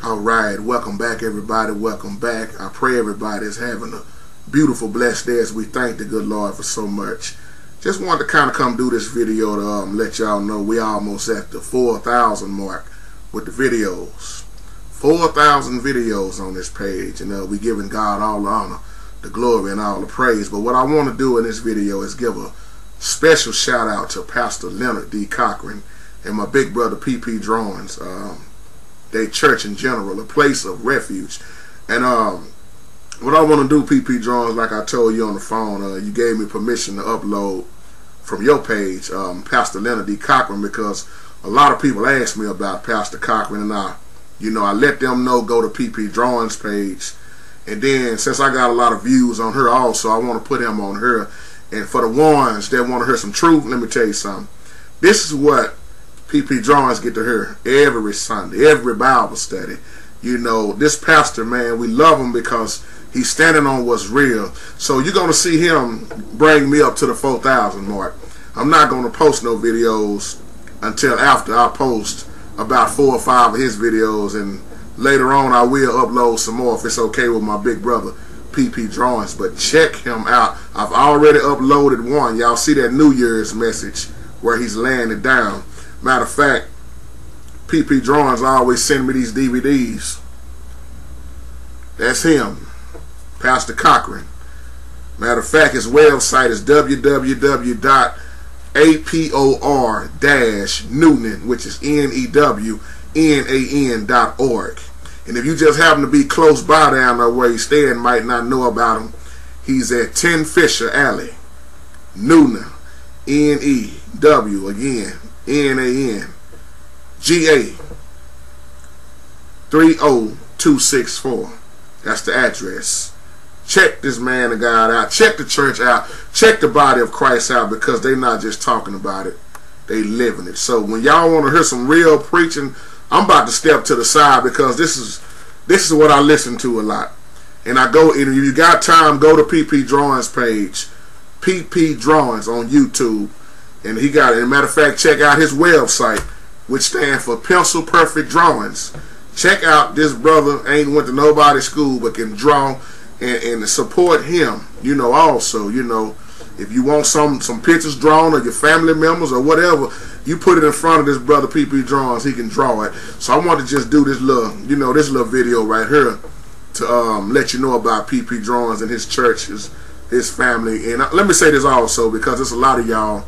All right, welcome back, everybody. Welcome back. I pray everybody is having a beautiful, blessed day as we thank the good Lord for so much. Just wanted to kind of come do this video to let y'all know we almost at the 4,000 mark with the videos. 4,000 videos on this page, and we giving God all the honor, the glory, and all the praise. But what I want to do in this video is give a special shout out to Pastor Leonard D. Cochran and my big brother PP Drawings. They church in general, a place of refuge. And what I want to do, PP Drawings, like I told you on the phone, you gave me permission to upload from your page, Pastor Leonard D. Cochran, because a lot of people ask me about Pastor Cochran, and I let them know, go to PP Drawings page. And then since I got a lot of views on her also, I want to put him on her. And for the ones that want to hear some truth, let me tell you something. This is what PP Drawings get to hear every Sunday, every Bible study. You know, this pastor, man, we love him because he's standing on what's real. So you're going to see him bring me up to the 4,000 mark. I'm not going to post no videos until after I post about 4 or 5 of his videos, and later on I will upload some more if it's okay with my big brother PP Drawings. But check him out. I've already uploaded one. Y'all see that New Year's message where he's laying it down. Matter of fact, PP Drawings always send me these DVDs. That's him, Pastor Cochran. Matter of fact, his website is www.apor-Newnan, which is NEWNAN.org. And if you just happen to be close by down there where he's staying, might not know about him, he's at 10 Fisher Alley, Newnan, N-E-W, again, N-A-N-G-A 30264. That's the address. Check this man and God out. Check the church out. Check the body of Christ out, because they not just talking about it, they living it. So when y'all want to hear some real preaching, I'm about to step to the side, because this is what I listen to a lot. And I go, and if you got time, go to PP Drawings page, PP Drawings on YouTube. And he got it. As a matter of fact, check out his website, which stands for Pencil Perfect Drawings. Check out this brother. Ain't went to nobody's school, but can draw, and support him. You know, also, you know, if you want some pictures drawn of your family members or whatever, you put it in front of this brother PP Drawings. He can draw it. So I want to just do this little, this little video right here to let you know about PP Drawings and his church, his family. And let me say this also, because there's a lot of y'all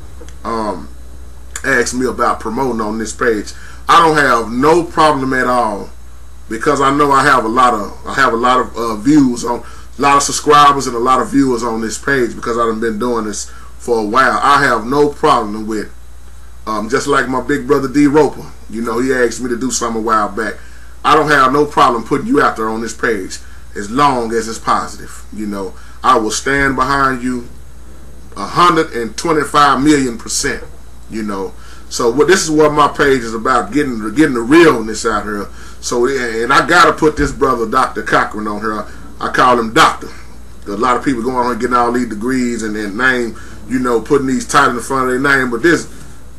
asked me about promoting on this page. I don't have no problem at all, because I know I have a lot of views on, a lot of subscribers and a lot of viewers on this page, because I've been doing this for a while. I have no problem with just like my big brother D Roper, he asked me to do something a while back. I don't have no problem putting you out there on this page as long as it's positive. I will stand behind you 125 million%. So this is what my page is about, getting the realness out here. So, and I gotta put this brother Dr. Cochran on here. I call him Doctor. A lot of people going on getting all these degrees and their name, putting these titles in front of their name, but this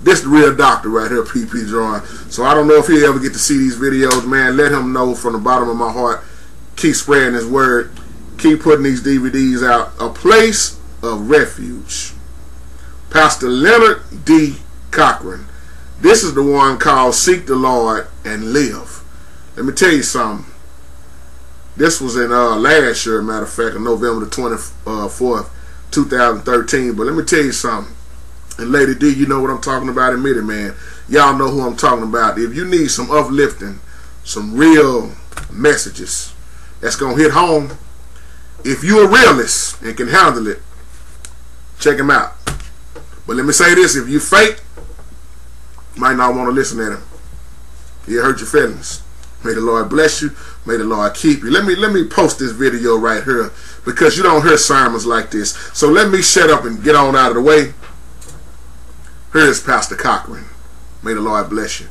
the real doctor right here, PP Drawing. So I don't know if he'll ever get to see these videos, man. Let him know from the bottom of my heart. Keep spreading his word. Keep putting these DVDs out. A place of refuge. Pastor Leonard D. Cochran. This is the one called Seek the Lord and Live. Let me tell you something. This was in last year, matter of fact, on November the 24th, 2013. But let me tell you something. And Lady D, you know what I'm talking about. Admit it, man. Y'all know who I'm talking about. If you need some uplifting, some real messages that's going to hit home, if you're a realist and can handle it, check him out. But let me say this, if you fake, you might not want to listen to him. He'll hurt your feelings. May the Lord bless you. May the Lord keep you. Let me post this video right here, because you don't hear sermons like this. So let me shut up and get on out of the way. Here's Pastor Cochran. May the Lord bless you.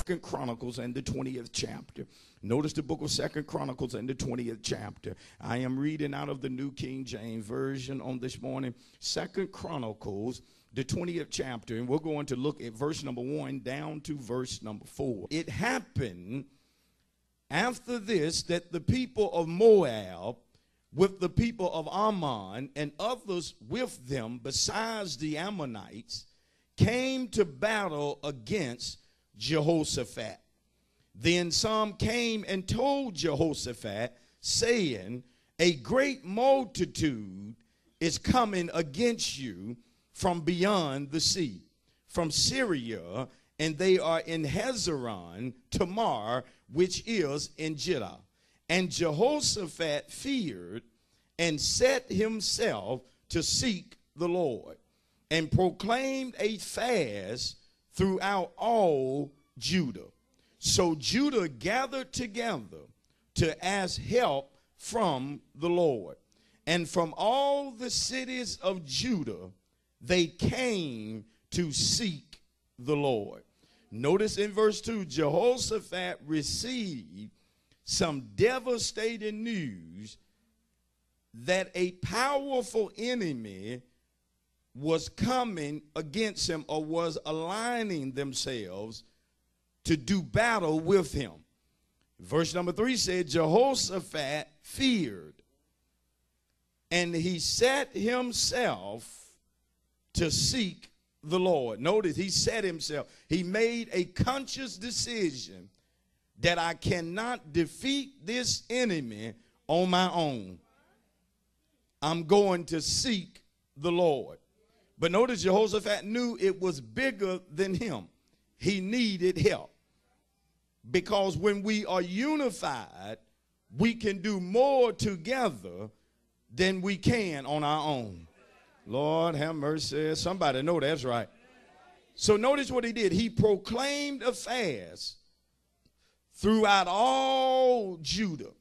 2 Chronicles and the 20th chapter. Notice the book of 2 Chronicles and the 20th chapter. I am reading out of the New King James Version on this morning. 2 Chronicles, the 20th chapter, and we're going to look at verse number 1 down to verse number 4. It happened after this, that the people of Moab with the people of Ammon and others with them besides the Ammonites came to battle against Jehoshaphat. Then some came and told Jehoshaphat, saying, a great multitude is coming against you from beyond the sea, from Syria, and they are in Hazeron Tamar, which is in Judah. And Jehoshaphat feared and set himself to seek the Lord, and proclaimed a fast throughout all Judah. So Judah gathered together to ask help from the Lord. And from all the cities of Judah, they came to seek the Lord. Notice in verse 2, Jehoshaphat received some devastating news that a powerful enemy was coming against him, or was aligning themselves to do battle with him. Verse number 3 said, Jehoshaphat feared, and he set himself to seek the Lord. Notice, he set himself. He made a conscious decision that I cannot defeat this enemy on my own. I'm going to seek the Lord. But notice, Jehoshaphat knew it was bigger than him. He needed help. Because when we are unified, we can do more together than we can on our own. Lord have mercy. Somebody know that's right. So notice what he did. He proclaimed a fast throughout all Judah.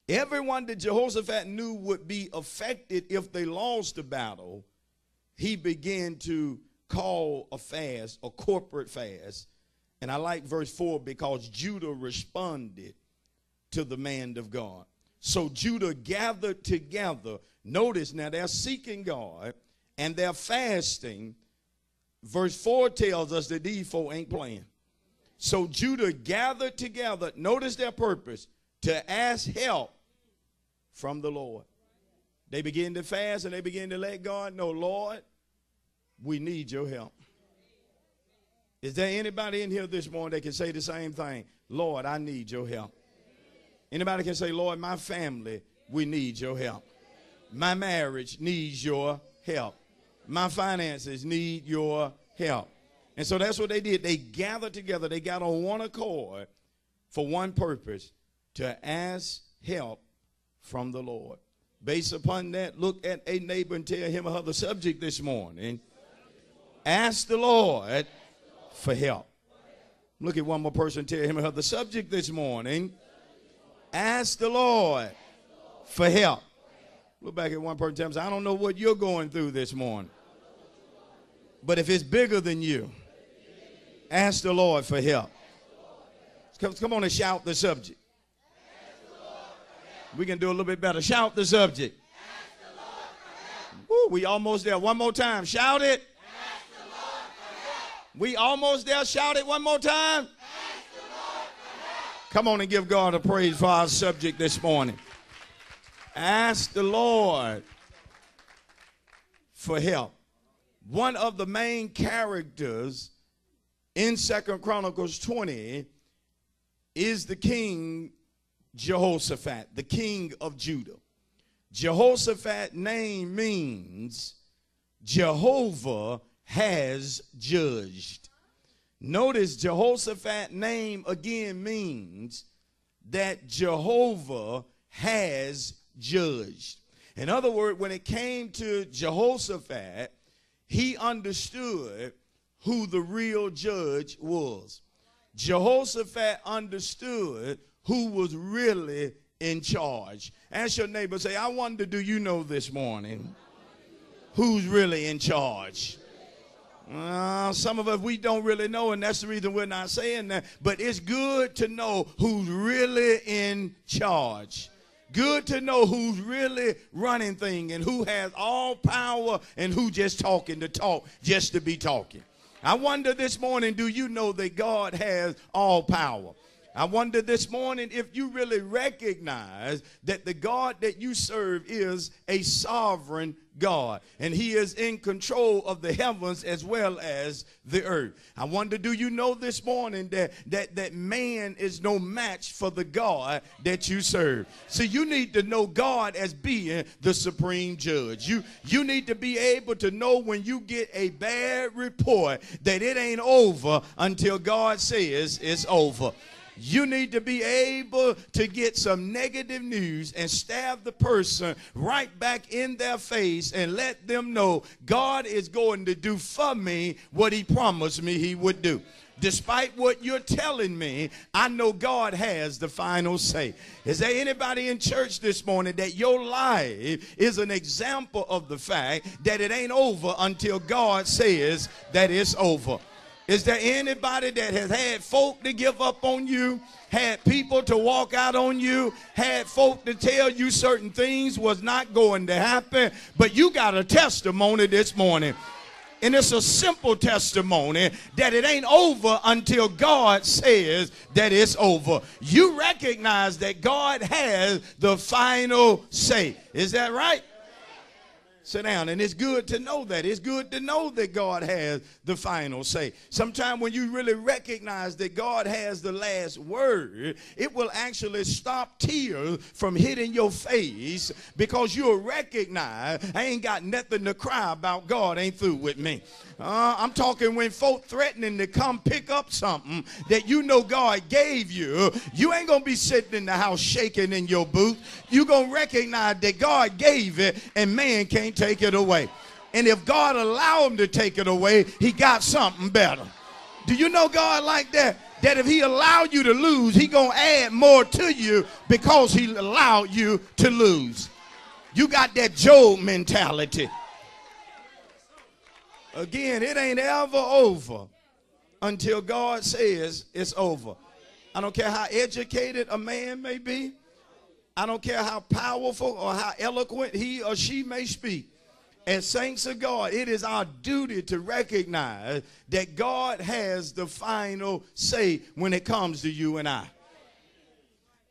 Everyone that Jehoshaphat knew would be affected if they lost the battle, he began to call a fast, a corporate fast. And I like verse 4 because Judah responded to the man of God. So Judah gathered together. Notice now they're seeking God and they're fasting. Verse 4 tells us that these four ain't playing. So Judah gathered together. Notice their purpose, to ask help from the Lord. They begin to fast and they begin to let God know, Lord, we need your help. Is there anybody in here this morning that can say the same thing? Lord, I need your help. Anybody can say, Lord, my family, we need your help. My marriage needs your help. My finances need your help. And so that's what they did. They gathered together. They got on one accord for one purpose, to ask help from the Lord. Based upon that, look at a neighbor and tell him or her the subject this morning. Ask the Lord for help. Look at one more person and tell him or her the subject this morning. Ask the Lord for help. Look back at one person and tell him, I don't know what you're going through this morning, but if it's bigger than you, ask the Lord for help. Come on and shout the subject. We can do a little bit better. Shout the subject. Woo, we almost there. One more time. Shout it. We almost there. Shout it one more time. Come on and give God a praise for our subject this morning. Ask the Lord for help. One of the main characters in 2 Chronicles 20 is the king Jehoshaphat, the king of Judah. Jehoshaphat's name means Jehovah has judged. Notice Jehoshaphat's name again means that Jehovah has judged. In other words, when it came to Jehoshaphat, he understood who the real judge was. Jehoshaphat understood who was really in charge. Ask your neighbor, say, I wonder, do you know this morning who's really in charge? Some of us, we don't really know, and that's the reason we're not saying that. But it's good to know who's really in charge. Good to know who's really running things and who has all power and who just talking to talk just to be talking. I wonder this morning, do you know that God has all power? I wonder this morning if you really recognize that the God that you serve is a sovereign God, and he is in control of the heavens as well as the earth. I wonder, do you know this morning that man is no match for the God that you serve? See, you need to know God as being the supreme judge. You need to be able to know when you get a bad report that it ain't over until God says it's over. You need to be able to get some negative news and stab the person right back in their face and let them know God is going to do for me what he promised me he would do. Despite what you're telling me, I know God has the final say. Is there anybody in church this morning that your life is an example of the fact that it ain't over until God says that it's over? Is there anybody that has had folk to give up on you, had people to walk out on you, had folk to tell you certain things was not going to happen, but you got a testimony this morning? And it's a simple testimony that it ain't over until God says that it's over. You recognize that God has the final say. Is that right? Sit down. And it's good to know that. It's good to know that God has the final say. Sometimes when you really recognize that God has the last word, it will actually stop tears from hitting your face, because you'll recognize I ain't got nothing to cry about. God ain't through with me. I'm talking when folk threatening to come pick up something that you know God gave you, you ain't going to be sitting in the house shaking in your boots. You're going to recognize that God gave it and man can't take it away. And if God allow him to take it away, he got something better. Do you know God like that? That if he allowed you to lose, he going to add more to you because he allowed you to lose. You got that Job mentality. Again, it ain't ever over until God says it's over. I don't care how educated a man may be. I don't care how powerful or how eloquent he or she may speak. As saints of God, it is our duty to recognize that God has the final say when it comes to you and I.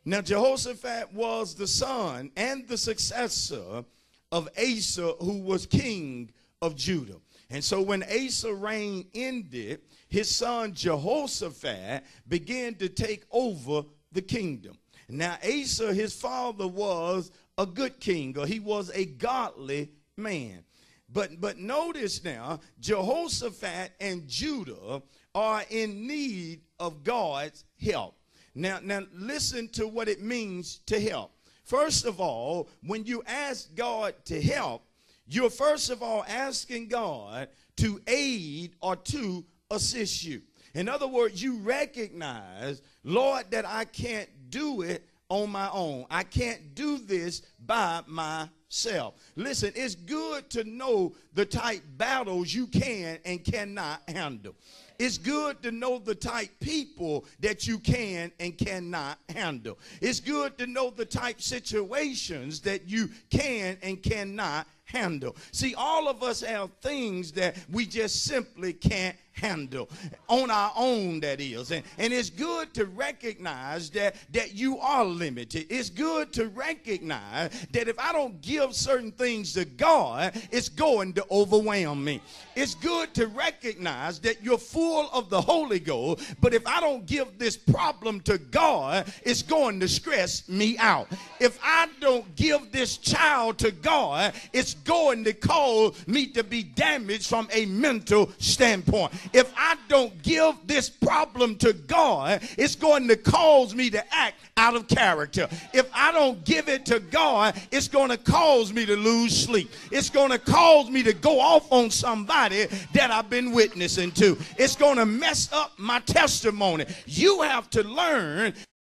Now, Jehoshaphat was the son and the successor of Asa, who was king of Judah. And so when Asa's reign ended, his son Jehoshaphat began to take over the kingdom. Now Asa, his father, was a good king, or he was a godly man. But notice now, Jehoshaphat and Judah are in need of God's help. Now listen to what it means to help. First of all, when you ask God to help, you're first of all asking God to aid or to assist you. In other words, you recognize, Lord, that I can't do it on my own. I can't do this by myself. Listen, it's good to know the type battles you can and cannot handle. It's good to know the type people that you can and cannot handle. It's good to know the type situations that you can and cannot handle. See, all of us have things that we just simply can't handle on our own, that is. And it's good to recognize that you are limited. It's good to recognize that if I don't give certain things to God, it's going to overwhelm me. It's good to recognize that you're full of the Holy Ghost, but if I don't give this problem to God, it's going to stress me out. If I don't give this child to God, it's going to cause me to be damaged from a mental standpoint. If I don't give this problem to God, it's going to cause me to act out of character. If I don't give it to God, it's going to cause me to lose sleep. It's going to cause me to go off on somebody that I've been witnessing to. It's going to mess up my testimony. You have to learn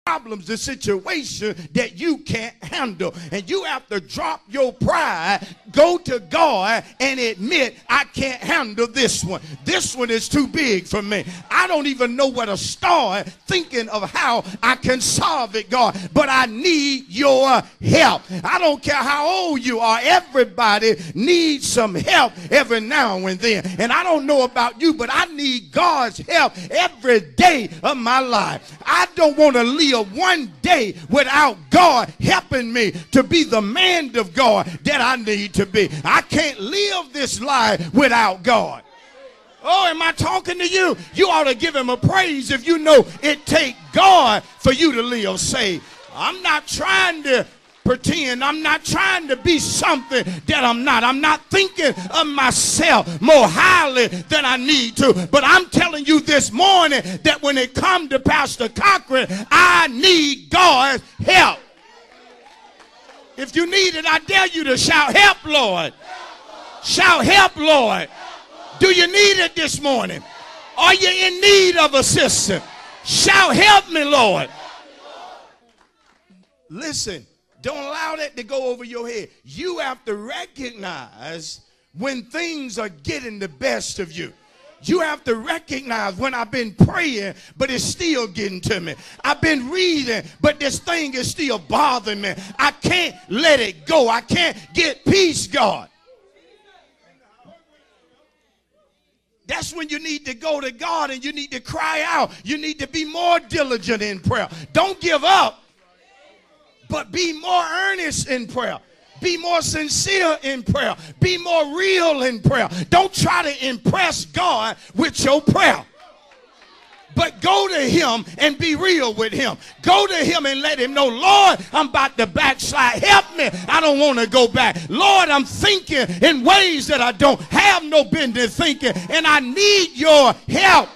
problems, the situation that you can't handle. And you have to drop your pride, go to God and admit, I can't handle this one. This one is too big for me. I don't even know where to start thinking of how I can solve it, God, but I need your help. I don't care how old you are. Everybody needs some help every now and then. And I don't know about you, but I need God's help every day of my life. I don't want to live one day without God helping me to be the man of God that I need to be. I can't live this life without God. Oh, am I talking to you? You ought to give him a praise if you know it takes God for you to live saved. I'm not trying to pretend. I'm not trying to be something that I'm not. I'm not thinking of myself more highly than I need to. But I'm telling you this morning that when it comes to Pastor Cochran, I need God's help. If you need it, I dare you to shout, help, Lord. Shout, help, Lord. Do you need it this morning? Are you in need of assistance? Shout, help me, Lord. Listen. Don't allow that to go over your head. You have to recognize when things are getting the best of you. You have to recognize when I've been praying, but it's still getting to me. I've been reading, but this thing is still bothering me. I can't let it go. I can't get peace, God. That's when you need to go to God and you need to cry out. You need to be more diligent in prayer. Don't give up. But be more earnest in prayer. Be more sincere in prayer. Be more real in prayer. Don't try to impress God with your prayer. But go to him and be real with him. Go to him and let him know, Lord, I'm about to backslide. Help me. I don't want to go back. Lord, I'm thinking in ways that I don't have no business thinking. And I need your help.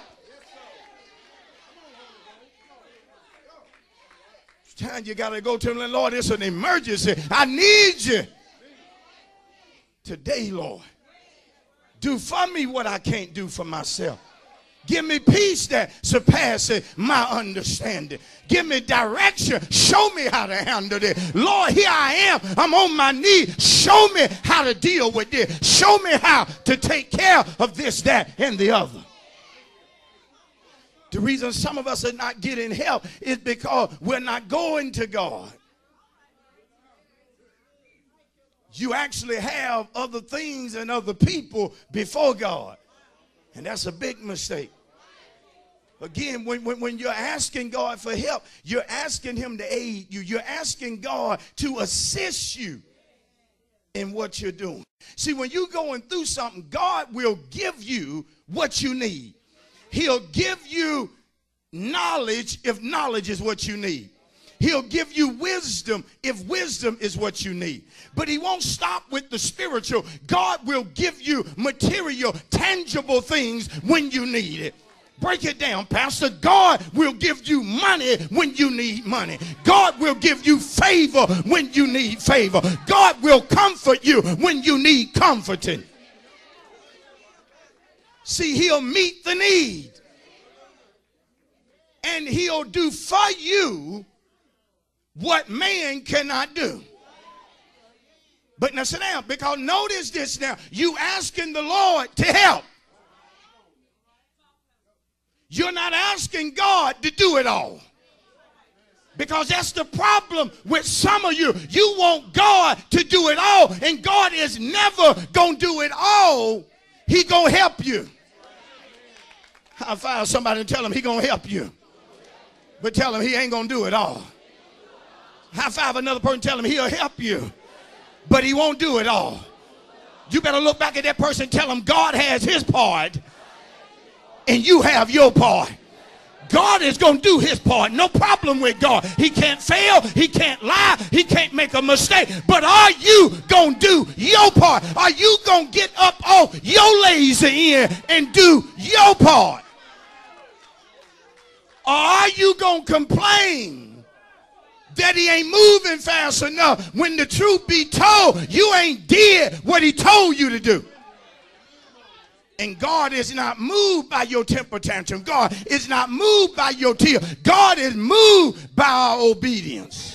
Time you got to go to him, Lord, it's an emergency. I need you today, Lord. Do for me what I can't do for myself. Give me peace that surpasses my understanding. Give me direction. Show me how to handle this. Lord, here I am. I'm on my knees. Show me how to deal with this. Show me how to take care of this, that, and the other. The reason some of us are not getting help is because we're not going to God. You actually have other things and other people before God. And that's a big mistake. Again, when you're asking God for help, you're asking him to aid you. You're asking God to assist you in what you're doing. See, when you're going through something, God will give you what you need. He'll give you knowledge if knowledge is what you need. He'll give you wisdom if wisdom is what you need. But he won't stop with the spiritual. God will give you material, tangible things when you need it. Break it down, Pastor. God will give you money when you need money. God will give you favor when you need favor. God will comfort you when you need comforting. See, he'll meet the need. And he'll do for you what man cannot do. But now sit down, because notice this now. You asking the Lord to help. You're not asking God to do it all. Because that's the problem with some of you. You want God to do it all, and God is never going to do it all. He's going to help you. High five somebody and tell him he's going to help you. But tell him he ain't going to do it all. High five another person, tell him he'll help you. But he won't do it all. You better look back at that person and tell him God has his part and you have your part. God is going to do his part. No problem with God. He can't fail. He can't lie. He can't make a mistake. But are you going to do your part? Are you going to get up off your lazy end and do your part? Or are you going to complain that he ain't moving fast enough when the truth be told, you ain't did what he told you to do? And God is not moved by your temper tantrum. God is not moved by your tear. God is moved by our obedience.